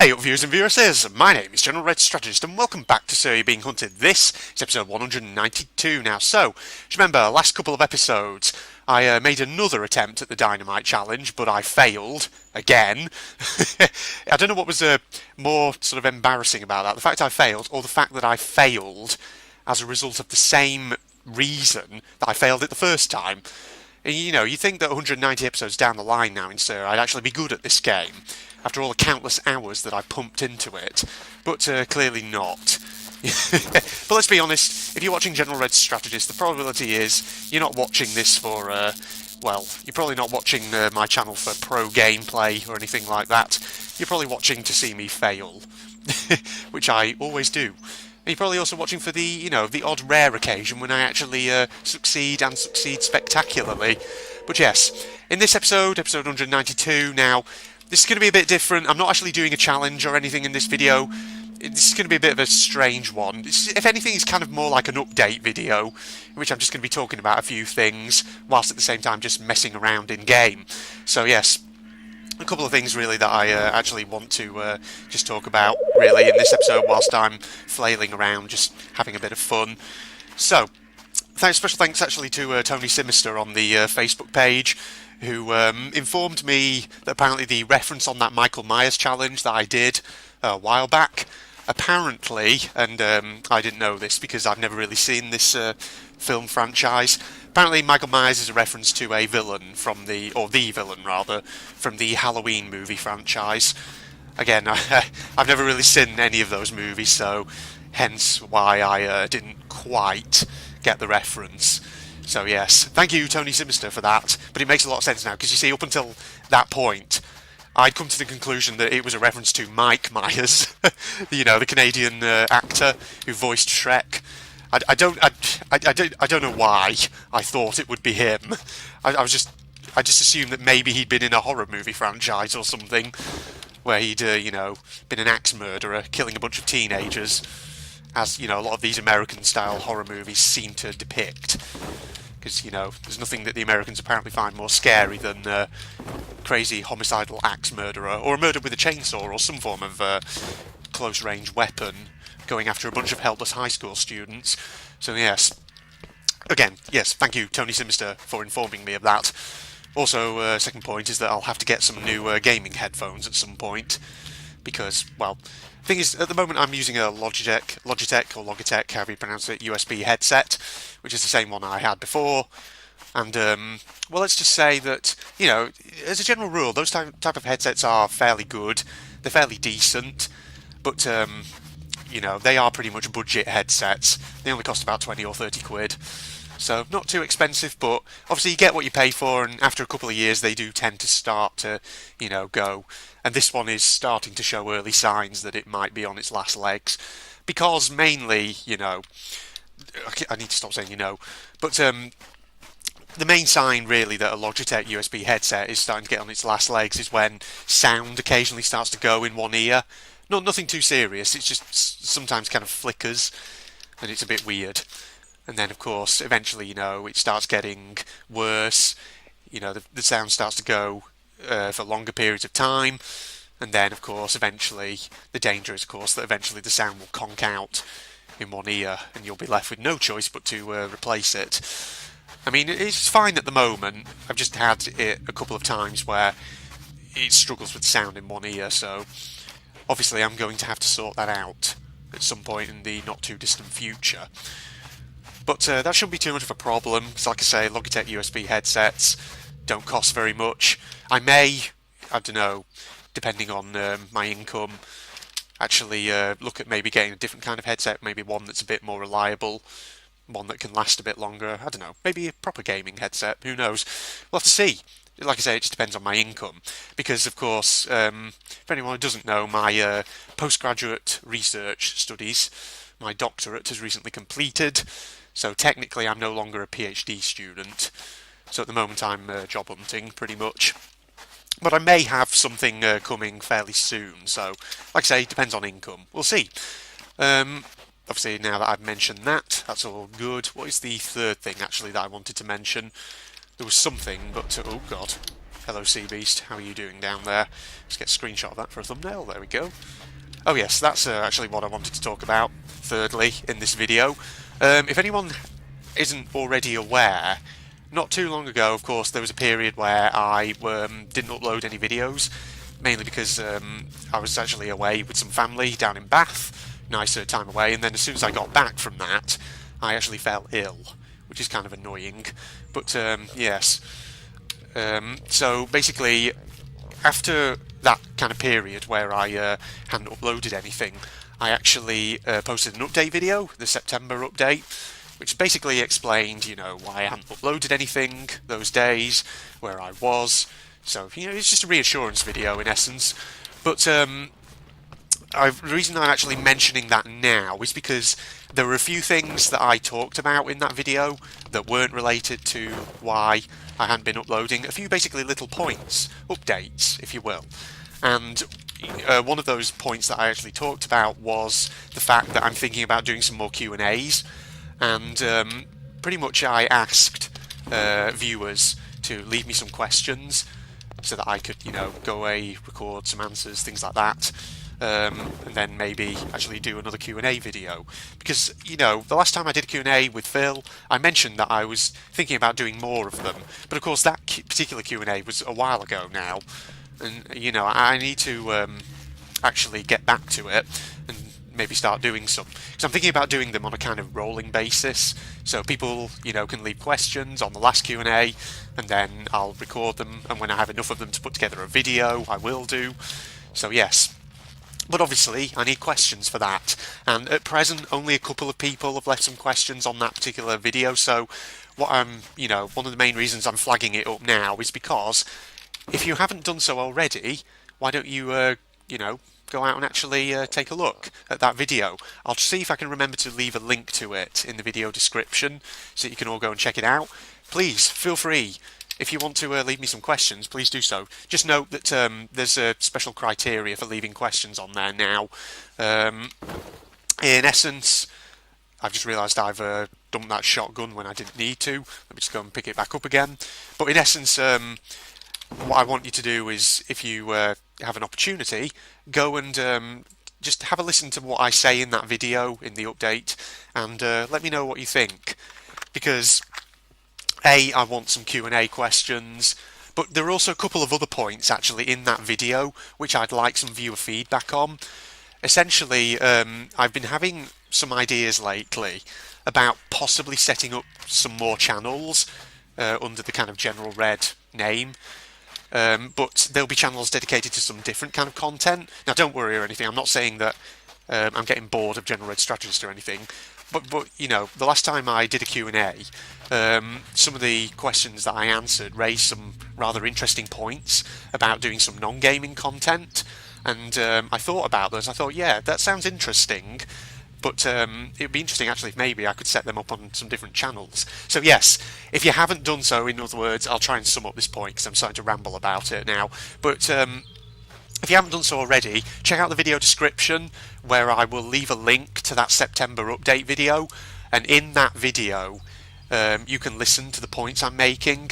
Hey up viewers and viewers, my name is General Red Strategist and welcome back to So You're Being Hunted. This is episode 192 now. So, just remember, last couple of episodes I made another attempt at the Dynamite Challenge, but I failed again. I don't know what was more sort of embarrassing about that, the fact I failed or the fact that I failed as a result of the same reason that I failed it the first time. And, you think that 190 episodes down the line now in Sir, I'd actually be good at this game after all the countless hours that I pumped into it, but clearly not. But let's be honest, if you're watching General Red Strategist, the probability is you're not watching this for, well, you're probably not watching my channel for pro gameplay or anything like that. You're probably watching to see me fail, which I always do. And you're probably also watching for the, the odd rare occasion when I actually succeed and succeed spectacularly. But yes, in this episode 192 now, this is going to be a bit different. I'm not actually doing a challenge or anything in this video. This is going to be a bit of a strange one. If anything, it's kind of more like an update video, in which I'm just going to be talking about a few things, whilst at the same time just messing around in game. So yes, a couple of things really that I actually want to just talk about really in this episode whilst I'm flailing around, just having a bit of fun. So, special thanks actually to Tony Simister on the Facebook page, who informed me that apparently the reference on that Michael Myers challenge that I did a while back, apparently, and I didn't know this because I've never really seen this film franchise, apparently Michael Myers is a reference to a villain from the villain rather, from the Halloween movie franchise. Again, I've never really seen any of those movies, so hence why I didn't quite get the reference. So yes, thank you Tony Simister for that, but it makes a lot of sense now, because you see, up until that point, I'd come to the conclusion that it was a reference to Mike Myers, the Canadian actor who voiced Shrek. I don't know why I thought it would be him. I just assumed that maybe he'd been in a horror movie franchise or something, where he'd been an axe murderer killing a bunch of teenagers, as a lot of these American-style horror movies seem to depict. Because, there's nothing that the Americans apparently find more scary than crazy homicidal axe murderer, or a murder with a chainsaw, or some form of close-range weapon going after a bunch of helpless high school students. So yes, again, yes, thank you Tony Simister for informing me of that. Also, second point is that I'll have to get some new gaming headphones at some point, because, well, the thing is, at the moment I'm using a Logitech, however you pronounce it, USB headset, which is the same one I had before. And, well, let's just say that, as a general rule, those type of headsets are fairly good. They're fairly decent, but, they are pretty much budget headsets. They only cost about 20 or 30 quid. So, not too expensive, but obviously you get what you pay for, and after a couple of years they do tend to start to, go. And this one is starting to show early signs that it might be on its last legs. Because mainly, I need to stop saying but the main sign really that a Logitech USB headset is starting to get on its last legs is when sound occasionally starts to go in one ear. Nothing too serious, it's just sometimes kind of flickers, and it's a bit weird. And then, of course, eventually, it starts getting worse. The sound starts to go for longer periods of time. And then, of course, eventually, the danger is, of course, that eventually the sound will conk out in one ear, and you'll be left with no choice but to replace it. I mean, it's fine at the moment. I've just had it a couple of times where it struggles with sound in one ear, so obviously I'm going to have to sort that out at some point in the not-too-distant future. But that shouldn't be too much of a problem, because like I say, Logitech USB headsets don't cost very much. I may, I don't know, depending on my income, actually look at maybe getting a different kind of headset, maybe one that's a bit more reliable, one that can last a bit longer, I don't know, maybe a proper gaming headset, who knows. We'll have to see. Like I say, it just depends on my income, because of course, for anyone who doesn't know, my postgraduate research studies, my doctorate has recently completed. So technically I'm no longer a PhD student, so at the moment I'm job hunting pretty much. But I may have something coming fairly soon, so like I say, it depends on income. We'll see. Obviously now that I've mentioned that, that's all good. What is the third thing actually that I wanted to mention? There was something, but oh god. Hello Sea Beast, how are you doing down there? Let's get a screenshot of that for a thumbnail, there we go. Oh yes, that's actually what I wanted to talk about, thirdly, in this video. If anyone isn't already aware, not too long ago, of course, there was a period where I didn't upload any videos, mainly because I was actually away with some family down in Bath, nicer time away, and then as soon as I got back from that, I actually fell ill, which is kind of annoying, but yes. So basically, after that kind of period where I hadn't uploaded anything, I actually posted an update video, the September update, which basically explained, why I hadn't uploaded anything those days, where I was. So, it's just a reassurance video in essence. But the reason I'm actually mentioning that now is because there were a few things that I talked about in that video that weren't related to why I hadn't been uploading. A few basically little points, updates, if you will. And one of those points that I actually talked about was the fact that I'm thinking about doing some more Q&As. And pretty much I asked viewers to leave me some questions so that I could, go away, record some answers, things like that. And then maybe actually do another Q&A video. Because, the last time I did a Q&A with Phil, I mentioned that I was thinking about doing more of them. But of course, that particular Q&A was a while ago now. And, I need to actually get back to it and maybe start doing some. Because I'm thinking about doing them on a kind of rolling basis. So people, can leave questions on the last Q&A, and then I'll record them. And when I have enough of them to put together a video, I will do. So yes. But obviously, I need questions for that. And at present, only a couple of people have left some questions on that particular video. So what one of the main reasons I'm flagging it up now is because if you haven't done so already, why don't you, go out and actually take a look at that video. I'll see if I can remember to leave a link to it in the video description so that you can all go and check it out. Please, feel free. If you want to leave me some questions, please do so. Just note that there's a special criteria for leaving questions on there now. In essence, I've just realised I've dumped that shotgun when I didn't need to. Let me just go and pick it back up again. But in essence, what I want you to do is, if you have an opportunity, go and just have a listen to what I say in that video, in the update, and let me know what you think. Because I want some Q&A questions, but there are also a couple of other points actually in that video which I'd like some viewer feedback on. Essentially, I've been having some ideas lately about possibly setting up some more channels under the kind of General Red name. But there'll be channels dedicated to some different kind of content. Now don't worry or anything, I'm not saying that I'm getting bored of General Red Strategist or anything. But the last time I did a Q&A, some of the questions that I answered raised some rather interesting points about doing some non-gaming content, and I thought about those. I thought, yeah, that sounds interesting, but it would be interesting actually if maybe I could set them up on some different channels. So yes, if you haven't done so, in other words, I'll try and sum up this point because I'm starting to ramble about it now, but if you haven't done so already, check out the video description where I will leave a link to that September update video, and in that video you can listen to the points I'm making,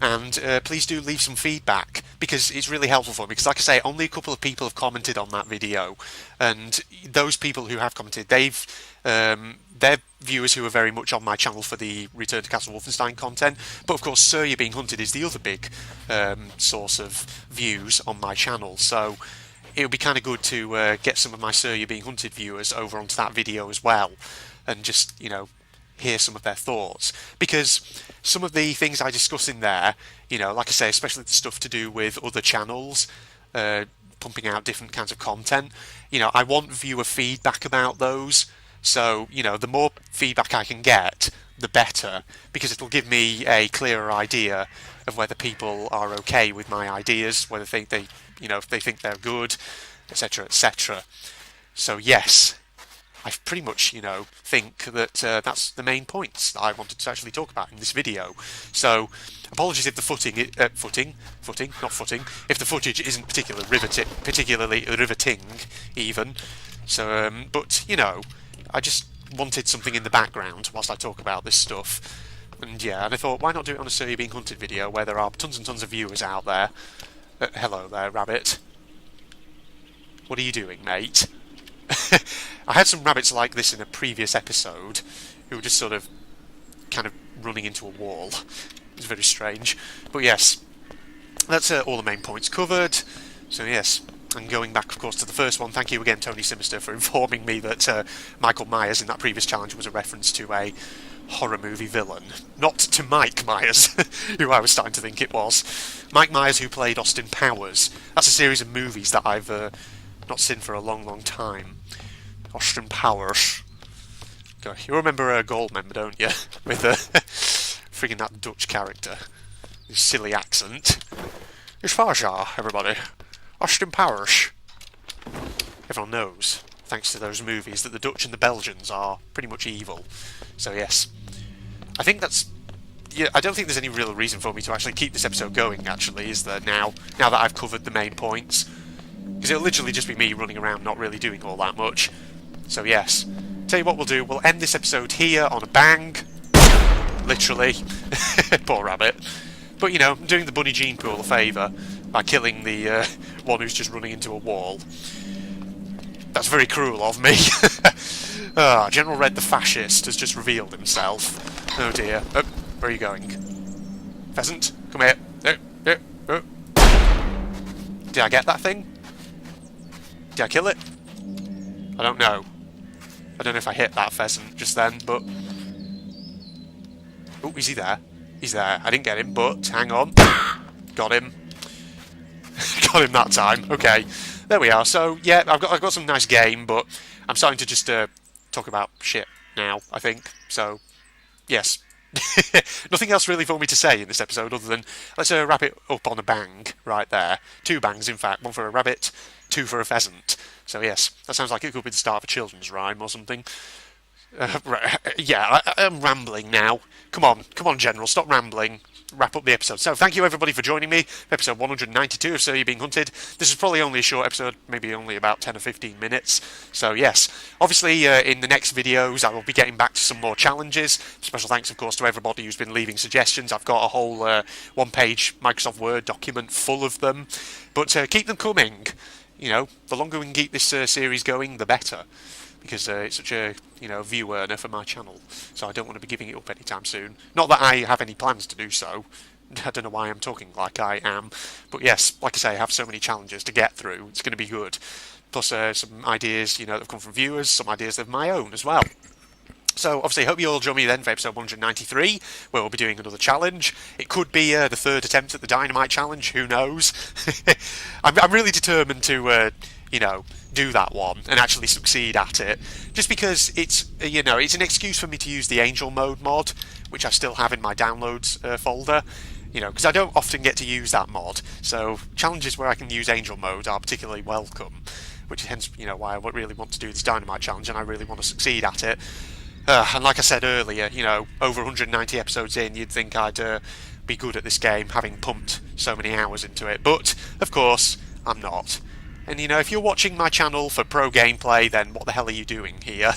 and please do leave some feedback because it's really helpful for me, because like I say, only a couple of people have commented on that video, and those people who have commented, they're viewers who are very much on my channel for the Return to Castle Wolfenstein content, but of course Sir You're Being Hunted is the other big source of views on my channel, so it would be kind of good to get some of my Sir You're Being Hunted viewers over onto that video as well, and just, hear some of their thoughts, because some of the things I discuss in there, like I say, especially the stuff to do with other channels, pumping out different kinds of content, I want viewer feedback about those. So, the more feedback I can get, the better, because it'll give me a clearer idea of whether people are okay with my ideas, whether they if they think they're good, etc., etc. So yes, I pretty much, think that that's the main points that I wanted to actually talk about in this video. So, apologies if the if the footage isn't particularly riveting, even. So, but I just wanted something in the background whilst I talk about this stuff. And yeah, and I thought, why not do it on a So You're Being Hunted video where there are tons and tons of viewers out there. Hello there, rabbit. What are you doing, mate? I had some rabbits like this in a previous episode who were just sort of kind of running into a wall. It was very strange. But yes, that's all the main points covered. So yes, and going back, of course, to the first one, thank you again, Tony Simister, for informing me that Michael Myers in that previous challenge was a reference to a horror movie villain. Not to Mike Myers, who I was starting to think it was. Mike Myers, who played Austin Powers. That's a series of movies that I've not seen for a long, long time. Austin Powers. God, you remember Goldmember, don't you? With friggin' that Dutch character. His silly accent. It's Faja, everybody. Austin Powers. Everyone knows, thanks to those movies, that the Dutch and the Belgians are pretty much evil. So yes, I think that's... Yeah, I don't think there's any real reason for me to actually keep this episode going, actually, is there, now that I've covered the main points? Because it'll literally just be me running around not really doing all that much. So yes, tell you what we'll do, we'll end this episode here on a bang. Literally. Poor rabbit. But, you know, I'm doing the Bunny Gene Pool a favour by killing the one who's just running into a wall. That's very cruel of me. General Red the Fascist has just revealed himself. Oh dear. Oh, where are you going? Pheasant, come here. Did I get that thing? Did I kill it? I don't know. I don't know if I hit that pheasant just then, but... Oh, is he there? He's there. I didn't get him, but hang on. Got him. Got him that time. Okay. There we are. So, yeah, I've got some nice game, but I'm starting to just talk about shit now, I think. So, yes. Nothing else really for me to say in this episode other than let's wrap it up on a bang right there. 2 bangs, in fact. 1 for a rabbit, 2 for a pheasant. So, yes, that sounds like it could be the start of a children's rhyme or something. Yeah, I'm rambling now. Come on, General, stop rambling. Wrap up the episode. So, thank you everybody for joining me for episode 192 of So You're Being Hunted. This is probably only a short episode, maybe only about 10 or 15 minutes. So, yes, obviously in the next videos I will be getting back to some more challenges. Special thanks, of course, to everybody who's been leaving suggestions. I've got a whole 1-page Microsoft Word document full of them. But keep them coming. You know, the longer we can keep this series going, the better. Because it's such a, view earner for my channel. So I don't want to be giving it up anytime soon. Not that I have any plans to do so. I don't know why I'm talking like I am. But yes, like I say, I have so many challenges to get through. It's going to be good. Plus some ideas, that have come from viewers, some ideas of my own as well. So, obviously, hope you all join me then for episode 193, where we'll be doing another challenge. It could be the 3rd attempt at the Dynamite Challenge, who knows? I'm really determined to, do that one and actually succeed at it. Just because it's, it's an excuse for me to use the Angel Mode mod, which I still have in my downloads folder. Because I don't often get to use that mod. So, challenges where I can use Angel Mode are particularly welcome. Which is hence, why I really want to do this Dynamite Challenge and I really want to succeed at it. And like I said earlier, over 190 episodes in, you'd think I'd be good at this game, having pumped so many hours into it. But, of course, I'm not. And, if you're watching my channel for pro gameplay, then what the hell are you doing here?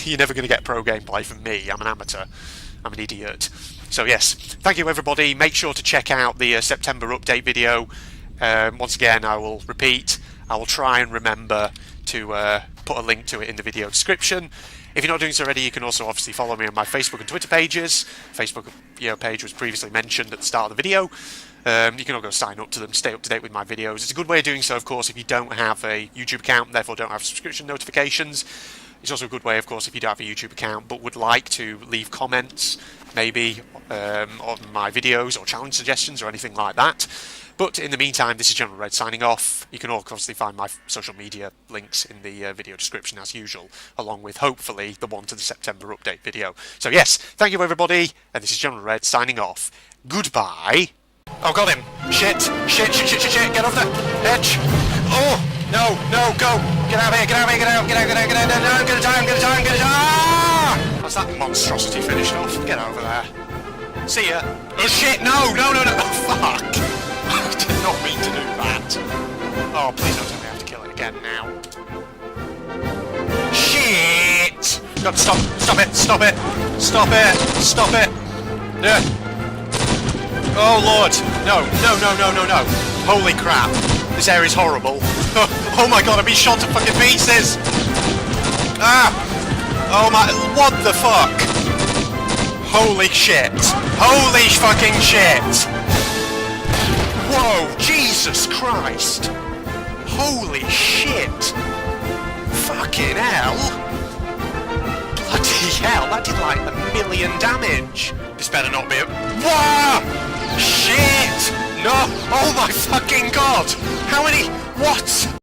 You're never going to get pro gameplay from me. I'm an amateur. I'm an idiot. So, yes, thank you, everybody. Make sure to check out the September update video. Once again, I will repeat, I will try and remember to put a link to it in the video description. If you're not doing so already, you can also obviously follow me on my Facebook and Twitter pages. Facebook page was previously mentioned at the start of the video. You can all go sign up to them, stay up to date with my videos. It's a good way of doing so, of course, if you don't have a YouTube account, therefore don't have subscription notifications. It's also a good way, of course, if you don't have a YouTube account but would like to leave comments, maybe on my videos or challenge suggestions or anything like that. But in the meantime, this is General Red signing off. You can all obviously find my social media links in the video description as usual, along with hopefully the one to the September update video. So yes, thank you everybody, and this is General Red signing off. Goodbye. Oh, got him. Shit, get off the edge. Oh, no, go. Get out of here, get out, no, I'm gonna die. Ah! That's that monstrosity finished off. Get over there. See ya. Oh shit, no. Oh, fuck. I did not mean to do that. Oh, please don't tell me I have to kill it again now. Shit! God, stop it! Oh lord! No, no, no, no, no, no! Holy crap! This area's horrible. Oh my god, I'm being shot to fucking pieces! Ah! Oh my... What the fuck? Holy shit! Holy fucking shit! Whoa! Jesus Christ! Holy shit! Fucking hell! Bloody hell, that did like 1,000,000 damage! This better not be a... Whoa! Shit! No! Oh my fucking god! How many... What?